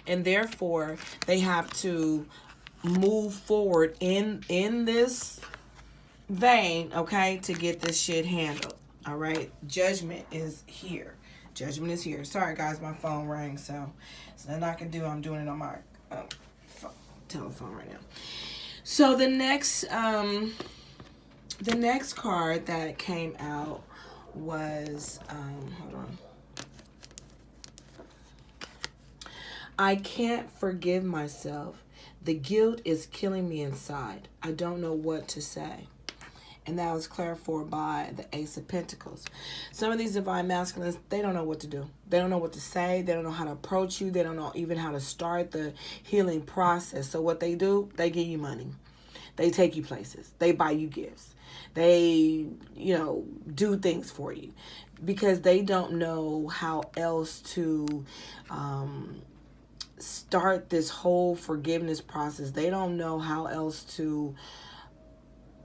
and therefore they have to move forward in this vein, okay, to get this shit handled. All right, judgment is here. Judgment is here. Sorry guys, my phone rang, so nothing I can do. I'm doing it on my telephone right now. So the next card that came out was hold on. I can't forgive myself. The guilt is killing me inside. I don't know what to say. And that was clarified by the Ace of Pentacles. Some of these divine masculines, they don't know what to do. They don't know what to say. They don't know how to approach you. They don't know even how to start the healing process. So what they do, they give you money. They take you places. They buy you gifts. They, do things for you. Because they don't know how else to start this whole forgiveness process. They don't know how else to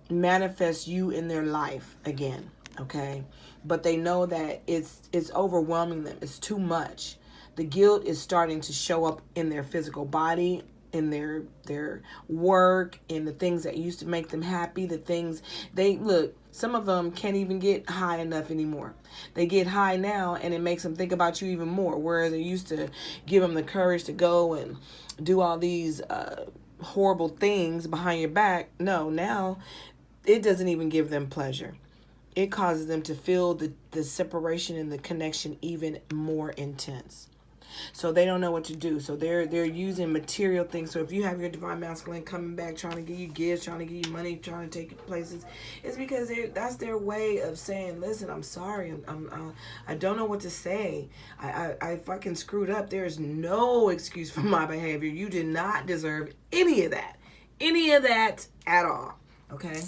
manifest you in their life again, okay? But they know that it's overwhelming them. It's too much. The guilt is starting to show up in their physical body, in their work, in the things that used to make them happy, the things some of them can't even get high enough anymore. They get high now and it makes them think about you even more, whereas it used to give them the courage to go and do all these horrible things behind your back. No, now it doesn't even give them pleasure. It causes them to feel the separation and the connection even more intense. So they don't know what to do. So they're using material things. So if you have your divine masculine coming back, trying to give you gifts, trying to give you money, trying to take you places, it's because that's their way of saying, listen, I'm sorry. I don't know what to say. I fucking screwed up. There's no excuse for my behavior. You did not deserve any of that. Any of that at all. Okay?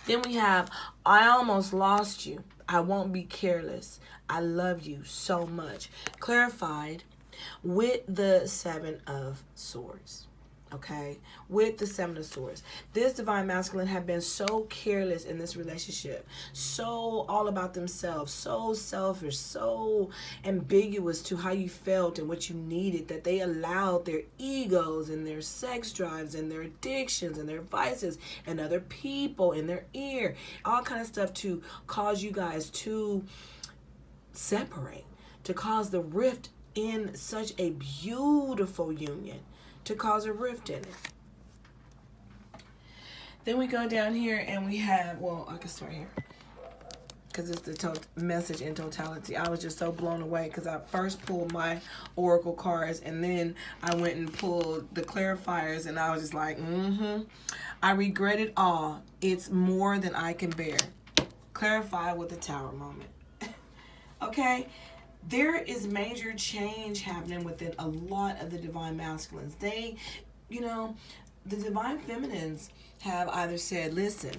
Then we have, I almost lost you. I won't be careless. I love you so much. Clarified with the Seven of Swords. Okay? With the Seven of Swords. This divine masculine have been so careless in this relationship. So all about themselves. So selfish. So ambiguous to how you felt and what you needed, that they allowed their egos and their sex drives and their addictions and their vices and other people in their ear. All kind of stuff to cause you guys to separate. To cause the rift in such a beautiful union. To cause a rift in it. Then we go down here and we have, I can start here because it's the message in totality. I was just so blown away because I first pulled my oracle cards and then I went and pulled the clarifiers and I was just like, I regret it all. It's more than I can bear. Clarify with the Tower moment. Okay? There is major change happening within a lot of the divine masculines. They, the divine feminines have either said, listen,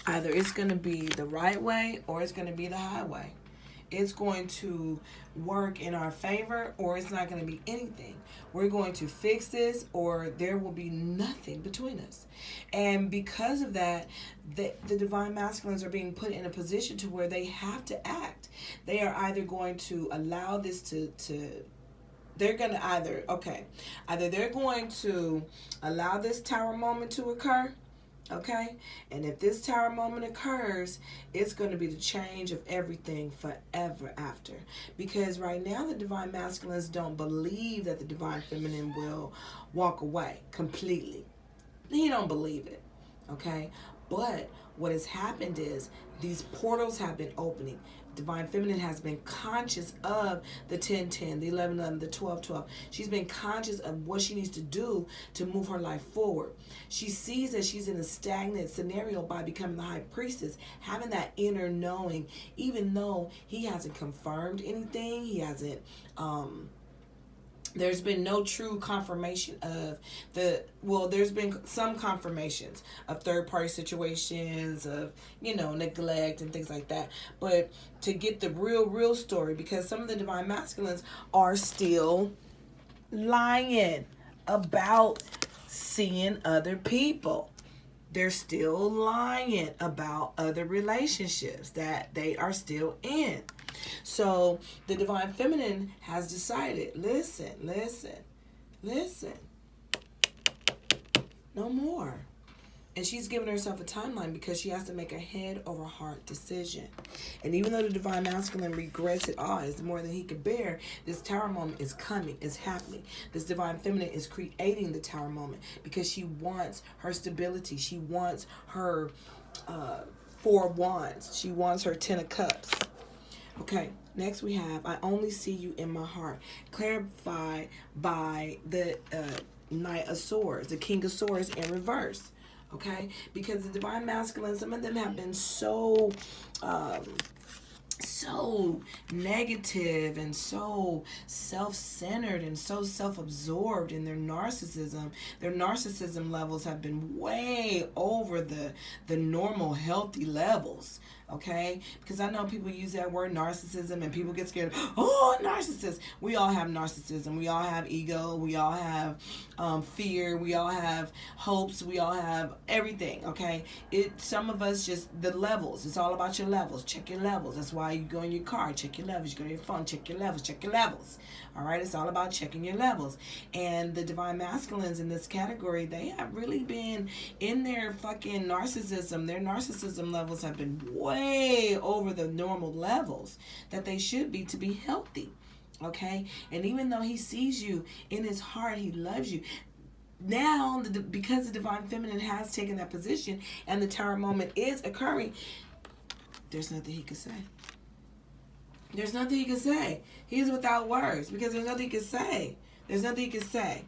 either it's going to be the right way or it's going to be the highway. It's going to work in our favor or it's not going to be anything. We're going to fix this or there will be nothing between us. And because of that, the divine masculines are being put in a position to where they have to act. They are either going to allow this they're going to either they're going to allow this Tower moment to occur. Okay? And if this Tower moment occurs, it's going to be the change of everything forever after. Because right now, the divine masculines don't believe that the divine feminine will walk away completely. He don't believe it. Okay? But what has happened is these portals have been opening. Divine feminine has been conscious of the 10-10, the 11-11, the 12-12. She's been conscious of what she needs to do to move her life forward. She sees that she's in a stagnant scenario by becoming the high priestess, having that inner knowing, even though he hasn't confirmed anything, he hasn't there's been no true confirmation of there's been some confirmations of third-party situations, of, neglect and things like that. But to get the real story, because some of the divine masculines are still lying about seeing other people. They're still lying about other relationships that they are still in. So the divine feminine has decided, listen, no more. And she's giving herself a timeline because she has to make a head over heart decision. And even though the divine masculine regrets it all, it's more than he could bear, this tower moment is coming, is happening. This divine feminine is creating the tower moment because she wants her stability. She wants her 4 of Wands. She wants her 10 of Cups. Okay, next we have, I only see you in my heart. Clarified by the Knight of Swords, the King of Swords in reverse. Okay, because the divine masculine, some of them have been so negative and so self-centered and so self-absorbed in their narcissism. Their narcissism levels have been way over the normal healthy levels. Okay, because I know people use that word narcissism and people get scared. Oh, narcissist. We all have narcissism. We all have ego. We all have fear. We all have hopes. We all have everything. Okay, some of us just the levels. It's all about your levels. Check your levels. That's why you go in your car, check your levels. You go to your phone, check your levels. Check your levels. All right, it's all about checking your levels. And the divine masculines in this category, they have really been in their fucking narcissism. Their narcissism levels have been way over the normal levels that they should be to be healthy. Okay, and even though he sees you in his heart, he loves you. Now, because the divine feminine has taken that position and the tower moment is occurring, there's nothing he could say. There's nothing he can say. He's without words because there's nothing he can say. There's nothing he can say,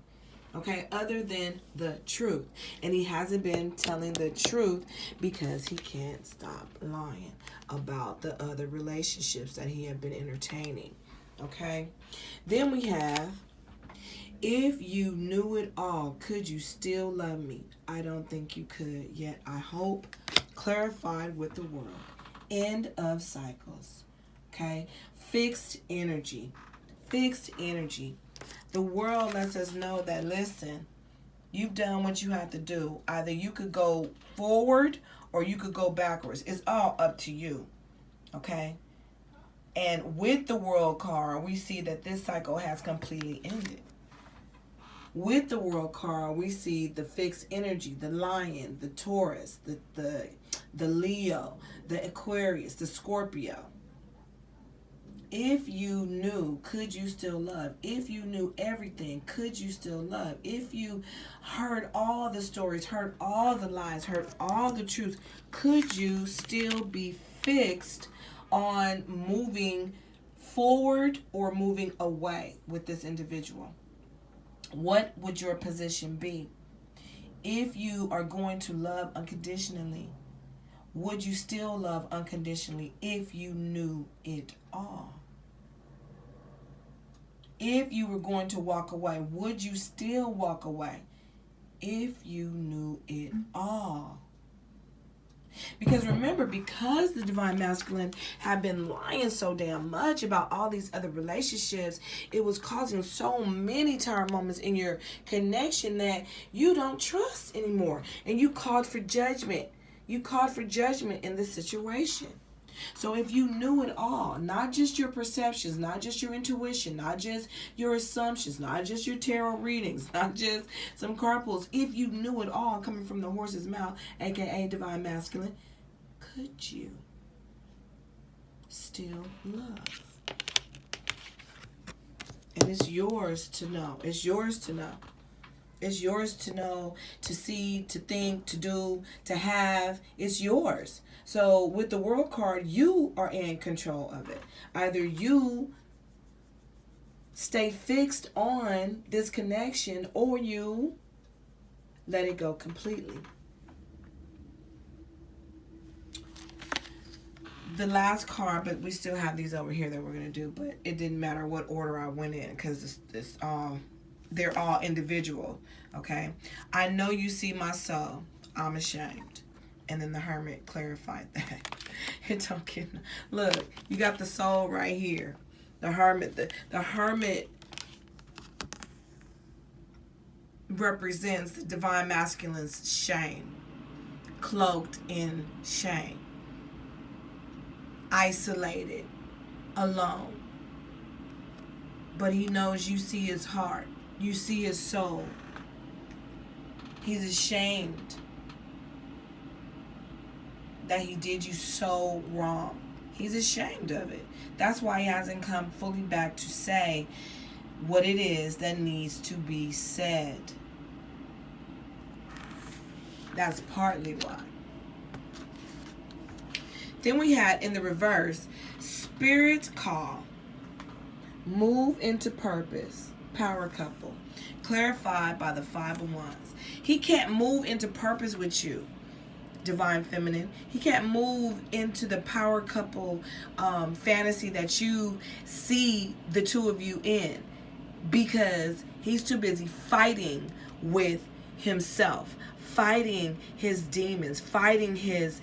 okay, other than the truth. And he hasn't been telling the truth because he can't stop lying about the other relationships that he had been entertaining, okay? Then we have, if you knew it all, could you still love me? I don't think you could, yet I hope. Clarified with the world. End of cycles. Okay, fixed energy. Fixed energy. The world lets us know that, listen, you've done what you have to do. Either you could go forward or you could go backwards. It's all up to you. Okay? And with the world card, we see that this cycle has completely ended. With the world card, we see the fixed energy, the lion, the Taurus, the Leo, the Aquarius, the Scorpio. If you knew, could you still love? If you knew everything, could you still love? If you heard all the stories, heard all the lies, heard all the truth, could you still be fixed on moving forward or moving away with this individual? What would your position be? If you are going to love unconditionally, would you still love unconditionally if you knew it all? If you were going to walk away, would you still walk away if you knew it all? Because remember, because the divine masculine had been lying so damn much about all these other relationships, it was causing so many tower moments in your connection that you don't trust anymore. And you called for judgment. You called for judgment in this situation. So if you knew it all, not just your perceptions, not just your intuition, not just your assumptions, not just your tarot readings, not just some card pulls, if you knew it all coming from the horse's mouth, aka divine masculine, could you still love? And it's yours to know. It's yours to know. It's yours to know, to see, to think, to do, to have. It's yours. So with the world card, you are in control of it. Either you stay fixed on this connection or you let it go completely. The last card, but we still have these over here that we're going to do, but it didn't matter what order I went in because it's they're all individual, okay? I know you see my soul. I'm ashamed. And then the Hermit clarified that. It don't get... Look, you got the soul right here. The Hermit. The Hermit represents the divine masculine's shame. Cloaked in shame. Isolated. alone. But he knows you see his heart. You see his soul. He's ashamed that he did you so wrong. He's ashamed of it. That's why he hasn't come fully back to say what it is that needs to be said. That's partly why. Then we had in the reverse, spirit call, move into purpose, power couple, clarified by the 5 of Wands. He can't move into purpose with you, divine feminine. He can't move into the power couple fantasy that you see the two of you in, because he's too busy fighting with himself, fighting his demons, fighting his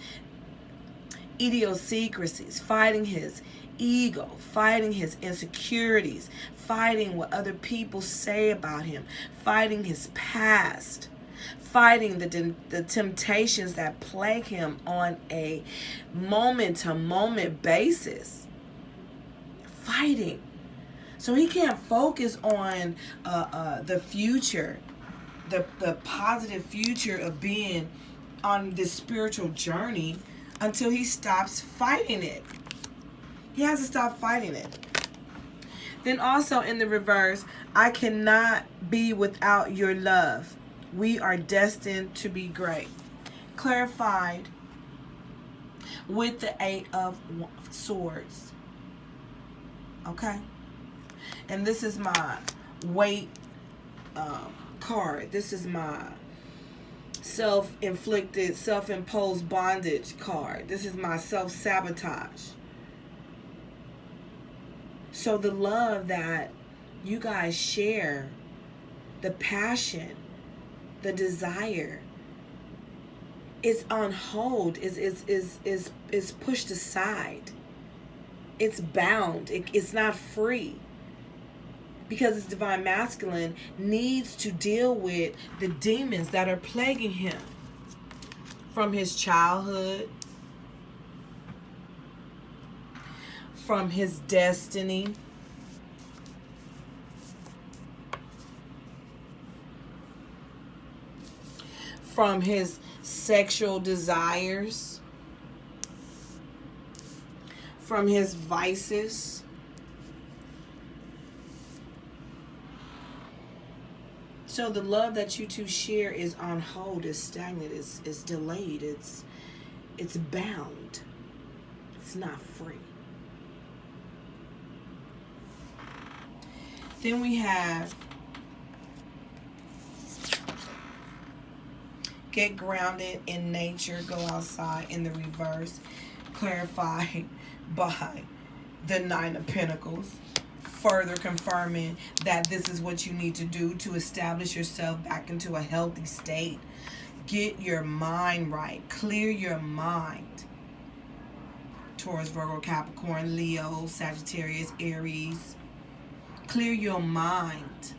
idiosyncrasies, fighting his ego, fighting his insecurities, fighting what other people say about him, fighting his past, fighting the temptations that plague him on a moment-to-moment basis. Fighting. So he can't focus on the future, the positive future of being on this spiritual journey until he stops fighting it. He has to stop fighting it. Then also in the reverse, I cannot be without your love. We are destined to be great. Clarified with the 8 of Swords. Okay? And this is my weight card. This is my self-inflicted, self-imposed bondage card. This is my self-sabotage. So the love that you guys share, the passion, the desire, is on hold, is pushed aside. It's bound. It's not free. Because this divine masculine needs to deal with the demons that are plaguing him from his childhood, from his destiny, from his sexual desires, from his vices. So the love that you two share is on hold, is stagnant, is delayed, it's bound. It's not free. Then we have get grounded in nature, go outside, in the reverse, clarified by the 9 of Pentacles, further confirming that this is what you need to do to establish yourself back into a healthy state. Get your mind right. Clear your mind. Taurus, Virgo, Capricorn, Leo, Sagittarius, Aries. Clear your mind.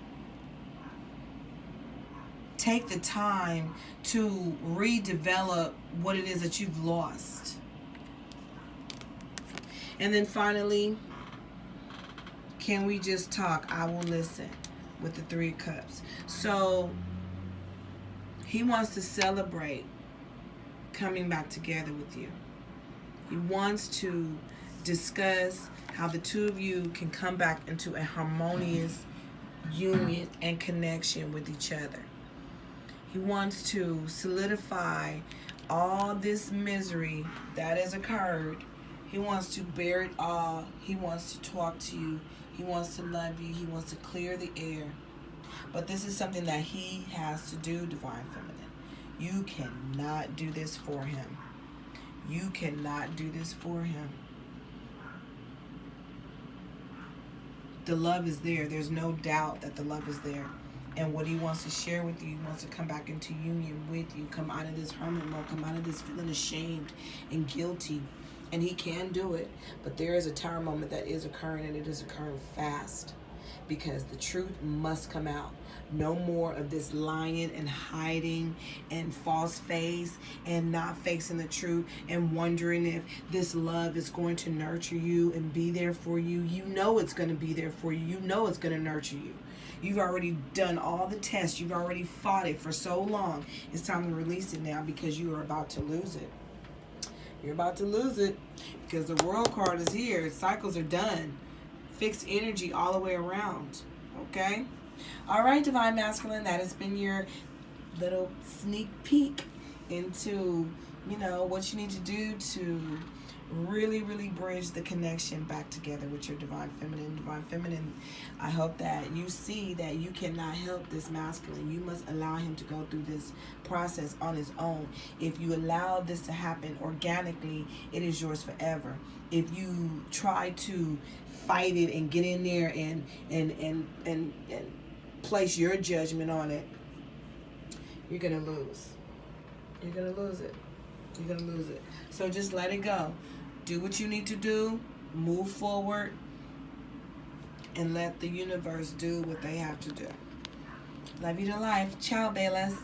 Take the time to redevelop what it is that you've lost. And then finally, can we just talk? I will listen, with the 3 of Cups. So he wants to celebrate coming back together with you. He wants to discuss how the two of you can come back into a harmonious union and connection with each other. He wants to solidify all this misery that has occurred. He wants to bear it all. He wants to talk to you. He wants to love you. He wants to clear the air. But this is something that he has to do, divine feminine. You cannot do this for him. You cannot do this for him. The love is there. There's no doubt that the love is there. And what he wants to share with you, he wants to come back into union with you, come out of this hermit mode, come out of this feeling ashamed and guilty. And he can do it. But there is a tower moment that is occurring, and it is occurring fast. because the truth must come out. No more of this lying and hiding and false face and not facing the truth and wondering if this love is going to nurture you and be there for you. You know it's going to be there for you. You know it's going to nurture you. You've already done all the tests. You've already fought it for so long. It's time to release it now, because you are about to lose it. You're about to lose it because the World card is here. Cycles are done. Fixed energy all the way around. Okay? All right, Divine Masculine, that has been your little sneak peek into, what you need to do to really, really bridge the connection back together with your Divine Feminine. Divine Feminine, I hope that you see that you cannot help this masculine. You must allow him to go through this process on his own. If you allow this to happen organically, it is yours forever. If you try to fight it and get in there and place your judgment on it, you're gonna lose. You're gonna lose it. You're gonna lose it. So just let it go. Do what you need to do. Move forward. And let the universe do what they have to do. Love you to life. Ciao, Bellos.